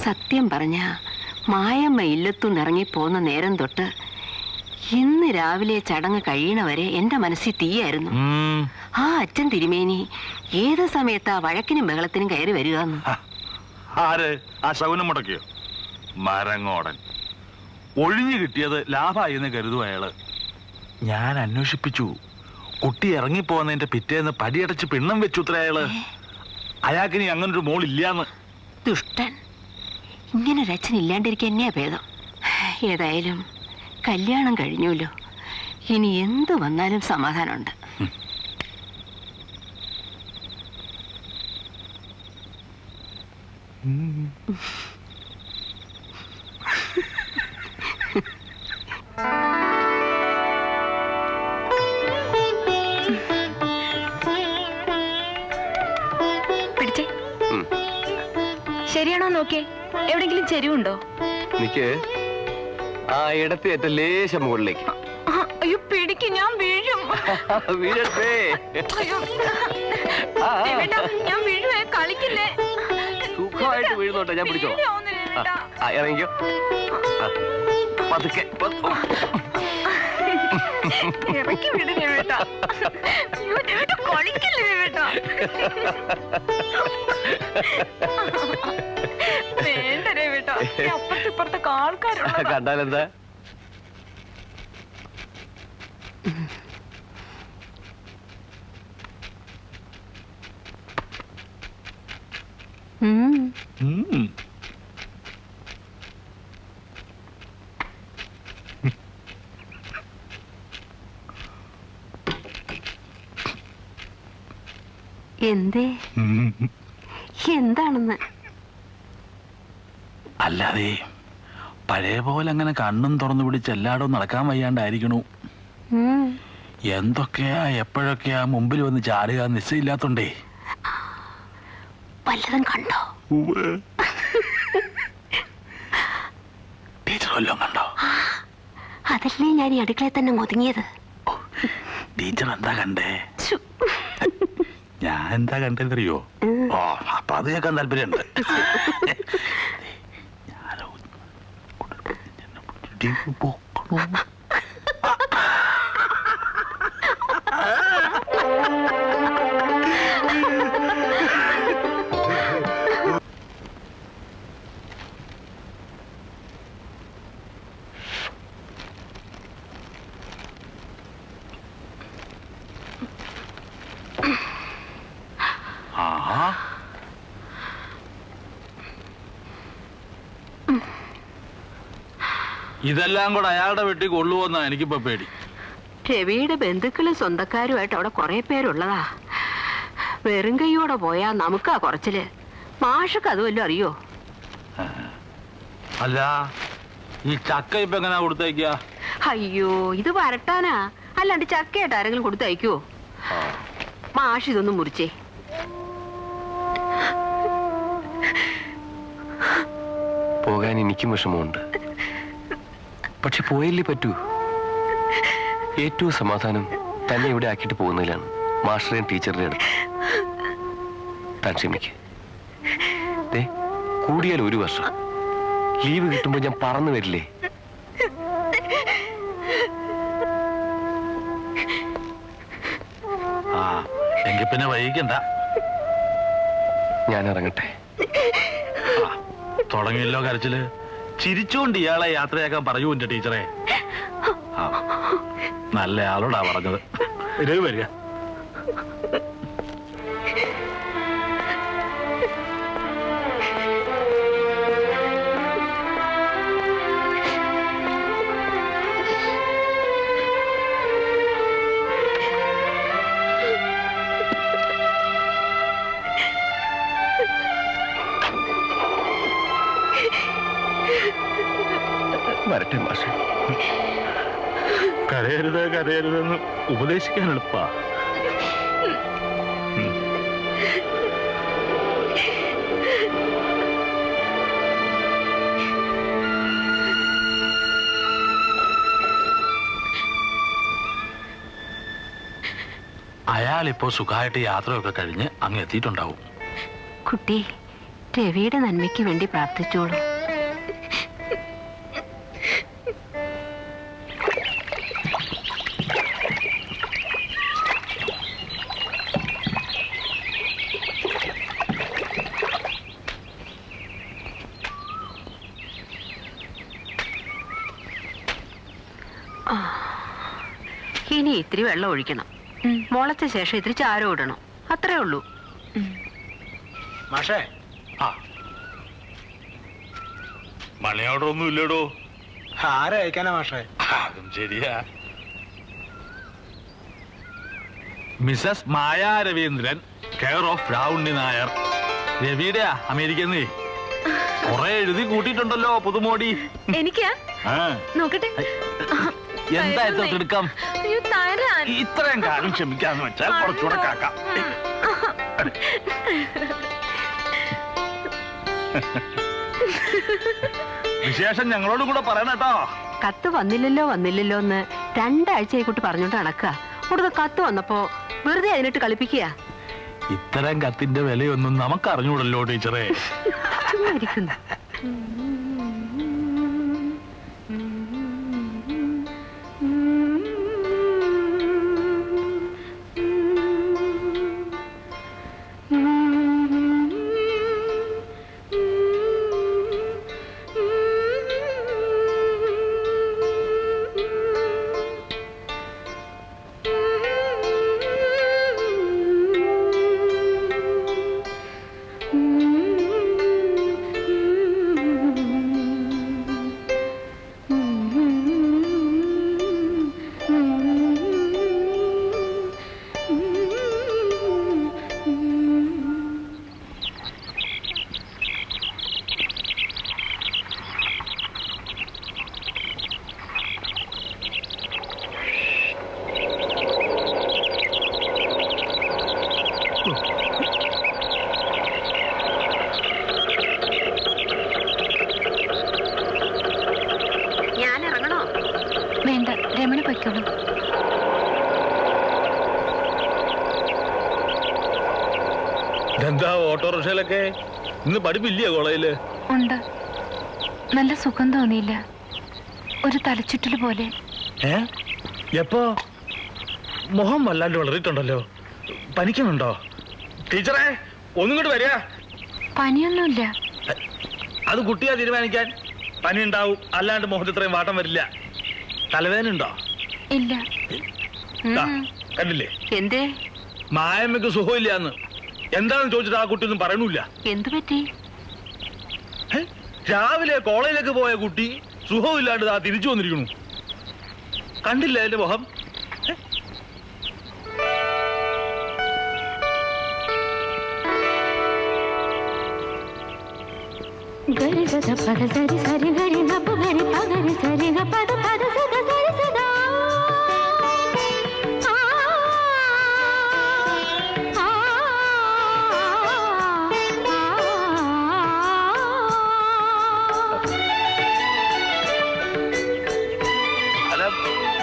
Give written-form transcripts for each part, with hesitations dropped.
സത്യം പറഞ്ഞ മായമ്മ ഇല്ലത്തുനിന്ന് ഇറങ്ങിപ്പോന്ന നേരം തൊട്ട് ഇന്ന് രാവിലെ ചടങ്ങ് കഴിയണവരെ എന്റെ മനസ്സിൽ തീയായിരുന്നു. ആ അച്ഛൻ തിരുമേനി ഏത് സമയത്താ വഴക്കിനും ബഹളത്തിനും കയറി വരിക? മരങ്ങോടൻ ഒഴിഞ്ഞു കിട്ടിയത് ലാഭമായി എന്ന് കരുതും അയാള്. ഞാൻ അന്വേഷിപ്പിച്ചു. കുട്ടി ഇറങ്ങിപ്പോന്നതിന്റെ പിറ്റേന്ന് പടിയടച്ച് പിണ്ണം വെച്ചു അത്ര അയാള്. അയാൾക്കിനി അങ്ങനൊരു മോളില്ലാന്ന്. ദുഷ്ടൻ. ഇങ്ങനൊരു അച്ഛൻ ഇല്ലാണ്ടിരിക്കുക തന്നെയാ ഭേദം. ഏതായാലും കല്യാണം കഴിഞ്ഞുല്ലോ, ഇനി എന്ത് വന്നാലും സമാധാനമുണ്ട്. പിടിച്ചേ. ശരിയാണോ നോക്കേ? എവിടെങ്കിലും ചെരിവുണ്ടോ? നിക്ക്. ആ ഇടത്ത് ഏറ്റ ലേശം മുകളിലേക്ക്. അയ്യോ പിടിക്ക്, ഞാൻ വീഴും. വീഴട്ടെ. ഞാൻ വീഴുവേ, കളിക്കില്ലേ. സുഖമായിട്ട് വീഴുന്നോട്ടെ, ഞാൻ പിടിച്ചോളാം. ഇറങ്ങിക്കോ. പതുക്കെ. ഇറക്കി വിടുന്നേ വേട്ടാ. കളിക്കില്ലേ വേട്ടാ. വേണ്ടരേ വേട്ടാ. അപ്പുറത്തിപ്പുറത്തൊക്കെ ആൾക്കാരുണ്ട്. കണ്ടാലെന്താ? എന്തേ? എന്താണെന്ന്? അല്ലാതെ പഴയ പോലെ അങ്ങനെ കണ്ണും തുറന്നു പിടിച്ച് എല്ലായിടവും നടക്കാൻ വയ്യാണ്ടായിരിക്കണു. എന്തൊക്കെയാ എപ്പോഴൊക്കെയാ മുമ്പിൽ വന്ന് ചാടുക നിശ്ചയില്ലാത്തോണ്ടേ. വല്ലതും കണ്ടോ? ടീച്ചർ വല്ലതും കണ്ടോ? അതല്ലേ ഞാൻ ഈ അടുക്കളയിൽ തന്നെ ഒതുങ്ങിയത്. ടീച്ചർ എന്താ കണ്ടേ? ഞാൻ എന്താ കണ്ടെന്നറിയോ? ഓ, അപ്പൊ അത് കേൾക്കാൻ താല്പര്യമുണ്ട്. ഇതെല്ലാം കൂടെ അയാളുടെ വീട്ടിൽ കൊള്ളുവോന്നാ എനിക്കിപ്പോ പേടി. രവിയുടെ ബന്ധുക്കളും സ്വന്തക്കാരുമായിട്ട് അവിടെ കുറെ പേരുള്ളതാ. വെറും കൈയോടെ പോയാ നമുക്കാ കുറച്ചില്. മാഷക്ക് അതുമല്ലോ അറിയോ? അല്ല, ഈ ചക്ക ഇപ്പൊ എങ്ങനെയാ കൊടുത്തയക്കുക? അയ്യോ, ഇത് വരട്ടാനാ, അല്ലാണ്ട് ചക്കയായിട്ട് ആരെങ്കിലും കൊടുത്തയക്കുവോ? മാഷ് ഇതൊന്നും മുറിച്ചേ. പോകാൻ എനിക്കും വിഷമമുണ്ട്. പക്ഷെ പോയല്ലേ പറ്റൂ. ഏറ്റവും സമാധാനം തന്നെ ഇവിടെ ആക്കിയിട്ട് പോകുന്നതിലാണ്. മാസ്റ്ററേയും ടീച്ചറുടെ അടുത്ത് താൻ ക്ഷമിക്ക്. കൂടിയാൽ 1 വർഷം ലീവ് കിട്ടുമ്പോൾ ഞാൻ പറന്നു വരില്ലേ? എങ്കിൽ പിന്നെ വൈകിക്കണ്ട, ഞാൻ ഇറങ്ങട്ടെ. തുടങ്ങിയല്ലോ കരച്ചില്. ചിരിച്ചുകൊണ്ട് ഇയാളെ യാത്രയാക്കാൻ പറയൂ എന്റെ ടീച്ചറെ. നല്ല ആളോടാ പറഞ്ഞത്. വരിക. വരട്ടെ മാഷെ. കരയരുതെന്ന് ഉപദേശിക്കാൻ എളുപ്പാ. അയാളിപ്പോ സുഖമായിട്ട് യാത്രയൊക്കെ കഴിഞ്ഞ് അങ്ങ് എത്തിയിട്ടുണ്ടാവും. കുട്ടി, രവിയുടെ നന്മയ്ക്ക് വേണ്ടി പ്രാർത്ഥിച്ചോളൂ. ഇനി ഇത്തിരി വെള്ളം ഒഴിക്കണം. മുളച്ച ശേഷം ഇത്തിരി ചാരം ഇടണം. അത്രേ ഉള്ളൂ. മാഷേ, ആ മണിയോടൊന്നും ഇല്ലടോ. ആരെ അയക്കാനാ മാഷേ? അതും ശരിയാ. Mrs Maya Ravindran, care of Ravunni Nair. രവിയുടെയാ അമേരിക്കന്ന്. കുറെ എഴുതി കൂട്ടിയിട്ടുണ്ടല്ലോ പുതുമോടി. എനിക്കാ നോക്കട്ടെ. എന്താ എടുക്കാം? ഇത്രയും കാലം ക്ഷമിക്കാന്ന് വെച്ചാൽ കുറച്ചുകൂടെ കാക്കാം. വിശേഷം ഞങ്ങളോട് കൂടെ പറയണട്ടോ. കത്ത് വന്നില്ലല്ലോ എന്ന് 2 ആഴ്ചയായിക്കൂട്ടി പറഞ്ഞോണ്ട് നടക്കുക. കൂടുതൽ കത്ത് വന്നപ്പോ വെറുതെ അതിനിട്ട് കളിപ്പിക്കുക. ഇത്തരം കത്തിന്റെ വിലയൊന്നും നമുക്ക് അറിഞ്ഞൂടല്ലോ ടീച്ചറെ. ഇരിക്കുന്നു. വേണ്ട, രമണ പൊയ്ക്കോളൂ. എന്താ ഓട്ടോറിക്ഷയിലൊക്കെ ഇന്ന് പഠിപ്പില്ലേ കോളേജില്? ഉണ്ട്. നല്ല സുഖം തോന്നിയില്ല. ഒരു തലച്ചുറ്റല് പോലെ. എപ്പോ? മുഖം വല്ലാണ്ട് വളറിയിട്ടുണ്ടല്ലോ. പനിക്കുന്നുണ്ടോ? ടീച്ചറെ ഒന്നും കൂടി വരിക. പനിയൊന്നുമില്ല. അത് കുട്ടിയാ തീരുമാനിക്കാൻ. പനി ഉണ്ടാവും, അല്ലാണ്ട് മുഖത്ത് ഇത്രയും വാട്ടം വരില്ല. തലവേദന ഉണ്ടോ? ഇല്ല. കണ്ടില്ലേ? എന്തേ? മായമ്മക്ക് സുഖമില്ലാന്ന്. എന്താണെന്ന് ചോദിച്ചിട്ട് ആ കുട്ടി ഒന്നും പറയണില്ല. എന്തു പറ്റി? രാവിലെ കോളേജിലേക്ക് പോയ കുട്ടി സുഖമില്ലാണ്ട് ആ തിരിച്ചു വന്നിരിക്കണു. കണ്ടില്ല അതിന്റെ മുഖം? गरि सदा पद सरि सरि गरि नप गरि पगरि सरि ग पद पद सदा सरि सदा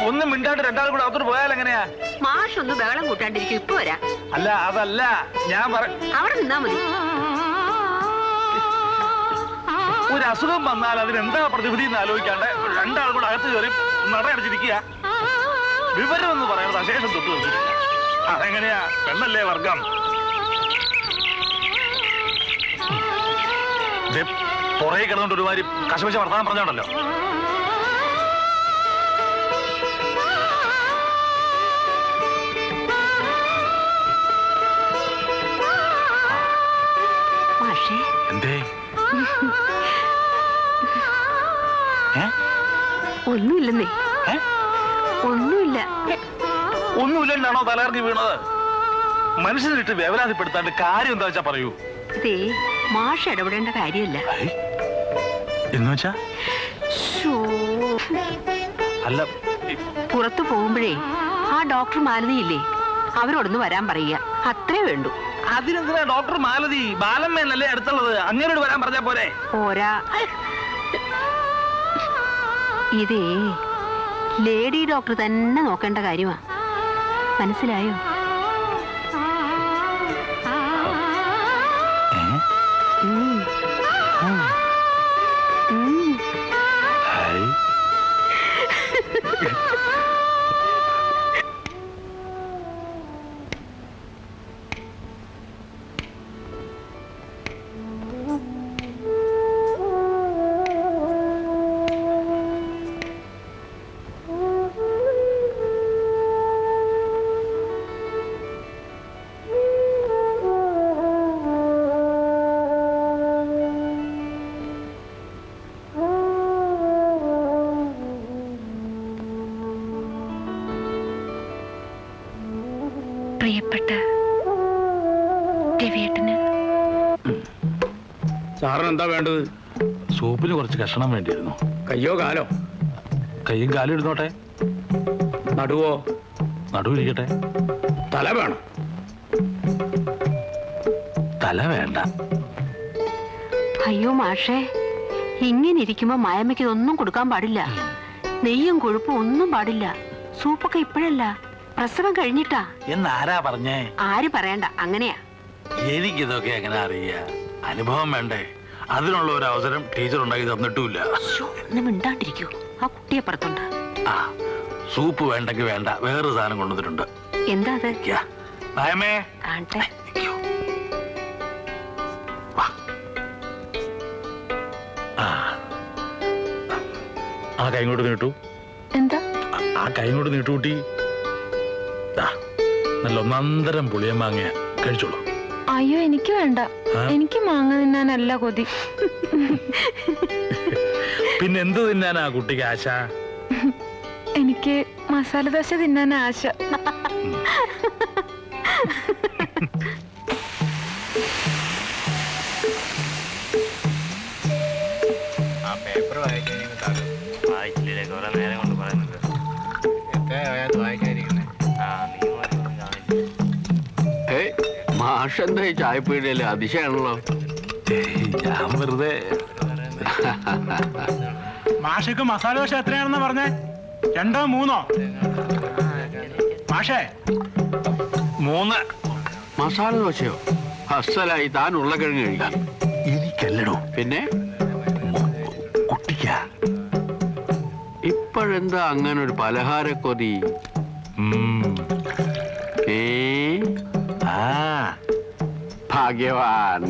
ഒന്നും മിണ്ടാണ്ട് രണ്ടാളും കൂടെ അകത്തോട്ട് പോയാൽ എങ്ങനെയാ? മാഷ് ഒന്ന് ബഹളം കൂട്ടാണ്ടിരിക്കും. ഇപ്പൊ വരാ. അല്ല അതല്ല ഞാൻ അവിടെ നിന്നാ മതി. ഒരു അസുഖം വന്നാൽ അതിനെന്താ പ്രതിവിധി എന്ന് ആലോചിക്കാണ്ട് രണ്ടാളും കൂടെ അകത്ത് കയറി നടയടച്ചിരിക്കുക. വിവരം എന്ന് പറയുന്നത് അശേഷം തൊട്ട് വെച്ചിട്ടില്ല. അതെങ്ങനെയാ? പെണ്ണല്ലേ വർഗം. പുറകെ കിടന്നുകൊണ്ട് ഒരുമാതിരി കശപിശ വർത്താനം പറഞ്ഞോണ്ടല്ലോ. എന്തേ? ഒന്നുമില്ലെന്നേ. ഒന്നുമില്ല. ഒന്നുമില്ലെന്നാണോ തലകറങ്ങി വീണത്? മനുഷ്യനിട്ട് വേവലാതിപ്പെടുത്താണ്ട് കാര്യം എന്താ വെച്ചാ പറയൂ. ഇതേ മാഷ് ഇടപെടേണ്ട കാര്യമല്ല. എന്ന് വെച്ചാ? അല്ല, പുറത്തു പോകുമ്പോഴേ ആ ഡോക്ടർ മാലതിയില്ലേ, അവരോടൊന്ന് വരാൻ പറയുക. അത്രേ വേണ്ടു. അതിനെന്തിനാ ഡോക്ടർ മാലതി? ബാലമ്മേനല്ലേ അടുത്തുള്ളത്. അങ്ങനോട് വരാൻ പറഞ്ഞാ പോരെ? പോരാ. ഇതേ ലേഡി ഡോക്ടർ തന്നെ നോക്കേണ്ട കാര്യമാ. മനസ്സിലായോ? പ്രിയപ്പെട്ട രവിയേട്ടന്. സാറിന് എന്താ വേണ്ടത്? സൂപ്പിന് കുറച്ച് കഷണം വേണ്ടിയിരുന്നു. കയ്യോ കാലോ? കയ്യും കാലും ഇരുന്നോട്ടെ. നടുവോ? നടുവിരിക്കട്ടെ. തല വേണം? തല വേണ്ട. അയ്യോ മാഷേ, ഇങ്ങനെ ഇരിക്കുമ്പോ മായമ്മയ്ക്ക് ഇതൊന്നും കൊടുക്കാൻ പാടില്ല. നെയ്യും കൊഴുപ്പും ഒന്നും പാടില്ല. സൂപ്പൊക്കെ ഇപ്പോഴല്ല, പ്രസവം കഴിഞ്ഞിട്ടാ. എന്നാരാ പറഞ്ഞേ? ആര് പറയണ്ട, അങ്ങനെയാ. എനിക്കിതൊക്കെ എങ്ങനെ അറിയാ? അനുഭവം വേണ്ടേ? അതിനുള്ള ഒരു അവസരം ടീച്ചർ ഉണ്ടാക്കി തന്നിട്ടുമില്ല. മിണ്ടാണ്ടിരിക്കൂ, ആ കുട്ടിയെ പുറത്തുണ്ട്. ആ, സൂപ്പ് വേണ്ടെങ്കിൽ വേണ്ട, വേറൊരു സാധനം കൊണ്ടുവന്നിട്ടുണ്ട്. എന്താ അത്? മായമേ കാണട്ടെ. ആ കൈ ഇങ്ങോട്ട് നീട്ടു. എന്താ? ആ കൈ ഇങ്ങോട്ട് നീട്ടുകൂട്ടി. നല്ല ഒന്നന്തരം പുളിയം മാങ്ങ കഴിച്ചോളൂ. അയ്യോ, എനിക്ക് വേണ്ട. എനിക്ക് മാങ്ങ തിന്നാനല്ല കൊതി. പിന്നെ എന്ത് തിന്നാനാ കുട്ടിക്ക് ആശ? എനിക്ക് മസാല ദോശ തിന്നാനാ ആശ. പേപ്പർ വായിച്ചില്ലേ? കുറെ നേരം കൊണ്ട് പറയുന്നുണ്ട്. മാഷെന്താ ഈ ചായപ്പീടിയല്ലേ? അതിശയാണല്ലോ. ഞാൻ വെറുതെ. മാഷക്ക് മസാല ദോശ എത്രയാണെന്നാ പറഞ്ഞേ? 2 3? മാഷേ 3. മസാല ദോശയോ? അസലായി. താൻ ഉരുളക്കിഴങ്ങ് കഴിക്കാം. എനിക്കല്ലടോ, പിന്നെ കുട്ടിക്കാ. ഇപ്പോഴെന്താ അങ്ങനെ ഒരു പലഹാരക്കൊതി? ഭാഗ്യവാൻ.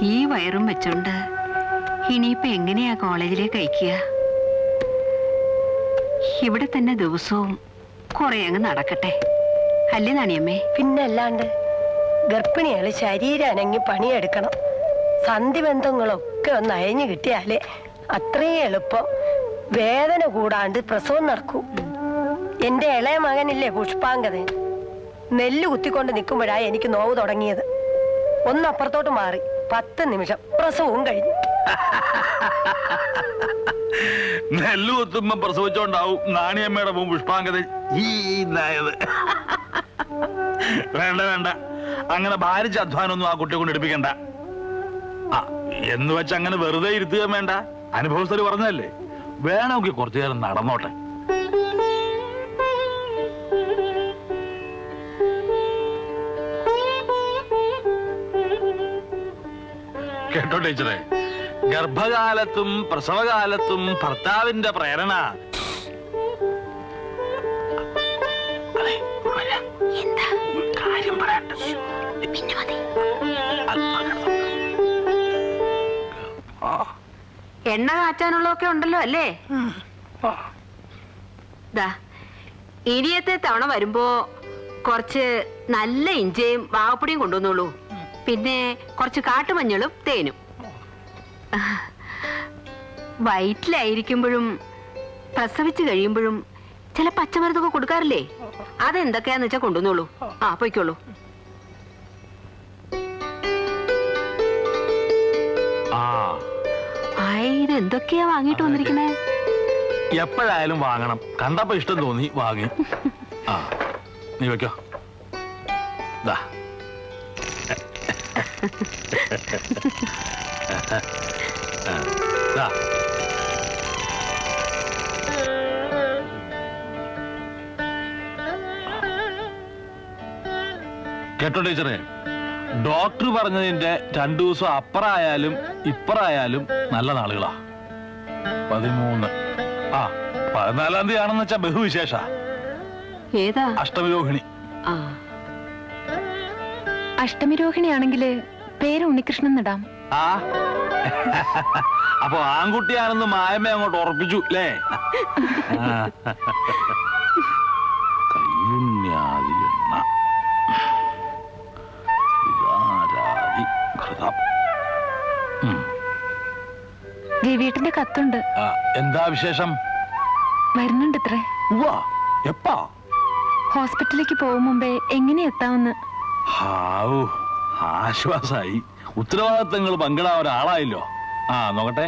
ഈ വയറും വെച്ചോണ്ട് ഇനിയിപ്പൊ എങ്ങനെയാ കോളേജിലേക്ക് അയക്കുക? ഇവിടെ തന്നെ ദിവസവും കുറെ അങ്ങ് നടക്കട്ടെ, അല്ലേ നാണിയമ്മേ? പിന്നല്ലാണ്ട് ഗർഭിണികള് ശരീരം അനങ്ങി പണിയെടുക്കണം. സന്ധിബന്ധങ്ങളൊക്കെ ഒന്ന് അയഞ്ഞു കിട്ടിയാലേ അത്രയും എളുപ്പം വേദന കൂടാണ്ട് പ്രസവം നടക്കൂ. എന്റെ ഇളയ മകനില്ലേ പുഷ്പാങ്കതൻ, നെല്ല് കുത്തിക്കൊണ്ട് നിൽക്കുമ്പോഴാ എനിക്ക് നോവ് തുടങ്ങിയത്. ഒന്നപ്പുറത്തോട്ട് മാറി 10 നിമിഷം പ്രസവവും കഴിഞ്ഞു. നെല്ല് കുത്തുമ്പോ പ്രസവിച്ചോണ്ടാവും നാണിയമ്മയുടെ മുമ്പ് പുഷ്പാങ്കത ഈന്നായത്. വേണ്ട വേണ്ട, അങ്ങനെ ഭാരിച്ച അധ്വാനമൊന്നും ആ കുട്ടിയെ കൊണ്ട് എടുപ്പിക്കണ്ട. എന്ന് വെച്ച് അങ്ങനെ വെറുതെ ഇരുത്തുക വേണ്ട. അനുഭവസ്ഥര് പറഞ്ഞതല്ലേ, വേണമെങ്കിൽ കുറച്ചു നേരം നടന്നോട്ടെ. കേട്ടോ ടീച്ചറെ, ഗർഭകാലത്തും പ്രസവകാലത്തും ഭർത്താവിന്റെ പ്രേരണ. കാര്യം പറയണ്ട. എണ്ണ കാച്ചാനുള്ളതൊക്കെ ഉണ്ടല്ലോ അല്ലേ? ഇനിയത്തെ തവണ വരുമ്പോ കുറച്ച് നല്ല ഇഞ്ചയും വാവപ്പൊടിയും കൊണ്ടുവന്നോളൂ. പിന്നെ കുറച്ച് കാട്ടുമഞ്ഞളും തേനും. വയറ്റിലായിരിക്കുമ്പോഴും പ്രസവിച്ചു കഴിയുമ്പോഴും ചില പച്ചമരുന്നൊക്കെ കൊടുക്കാറില്ലേ? അതെന്തൊക്കെയാന്ന് വെച്ചാ കൊണ്ടുവന്നോളൂ. പൊയ്ക്കോളൂ. ഇതെന്തൊക്കെയാ വാങ്ങിട്ട് വന്നിരിക്കണേ? എപ്പോഴായാലും വാങ്ങണം. കണ്ടപ്പോ ഇഷ്ടം തോന്നി വാങ്ങി. നീ വെക്കോ. കേട്ടോ ടീച്ചറെ, ഡോക്ടർ പറഞ്ഞതിന്റെ 2 ദിവസം അപ്പറായാലും ഇപ്പറായാലും നല്ല നാളുകളാ. 13. 14-ാം തീയതി ആണെന്ന് വെച്ചാ ബഹുവിശേഷ. ഏതാ? അഷ്ടമിരോഹിണി. അഷ്ടമിരോഹിണിയാണെങ്കില് പേര് ഉണ്ണികൃഷ്ണൻ ഇടാം. അപ്പൊ ആൺകുട്ടിയാണെന്ന് മായമ്മ അങ്ങോട്ട് ഉറപ്പിച്ചു അല്ലേ? കയ്യുണ്യാദി എണ്ണ ഇതാരാദി ഘൃതം. രവിയേട്ടന്റെ കത്തുണ്ട്. എന്താ വിശേഷം? വരുന്നുണ്ട് ഇത്രേ. എപ്പാ? ഹോസ്പിറ്റലിലേക്ക് പോകും മുമ്പേ എങ്ങനെ എത്താമെന്ന്. ഹാവൂ, ആശ്വാസായി. ഉത്തരവാദിത്തങ്ങൾ പങ്കിടാൻ ഒരാളായല്ലോ. ആ നോക്കട്ടെ.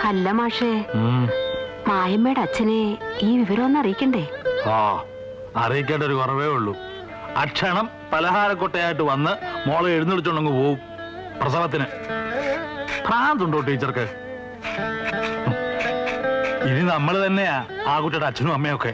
അല്ല മാഷേ, മായമ്മയുടെ അച്ഛനെ ഈ വിവരം ഒന്ന് അറിയിക്കണ്ടേ? ആ, അറിയിക്കേണ്ട ഒരു കുറവേ ഉള്ളൂ. അക്ഷണം പലഹാരക്കൊട്ടയായിട്ട് വന്ന് മോളെ എഴുന്നള്ളിച്ചോണ്ടങ്ങ് പോവും പ്രസവത്തിന്. ഭ്രാന്തുണ്ടോ ടീച്ചർക്ക്? ഇനി നമ്മൾ തന്നെയാ ആ കുട്ടിയുടെ അച്ഛനും അമ്മയൊക്കെ.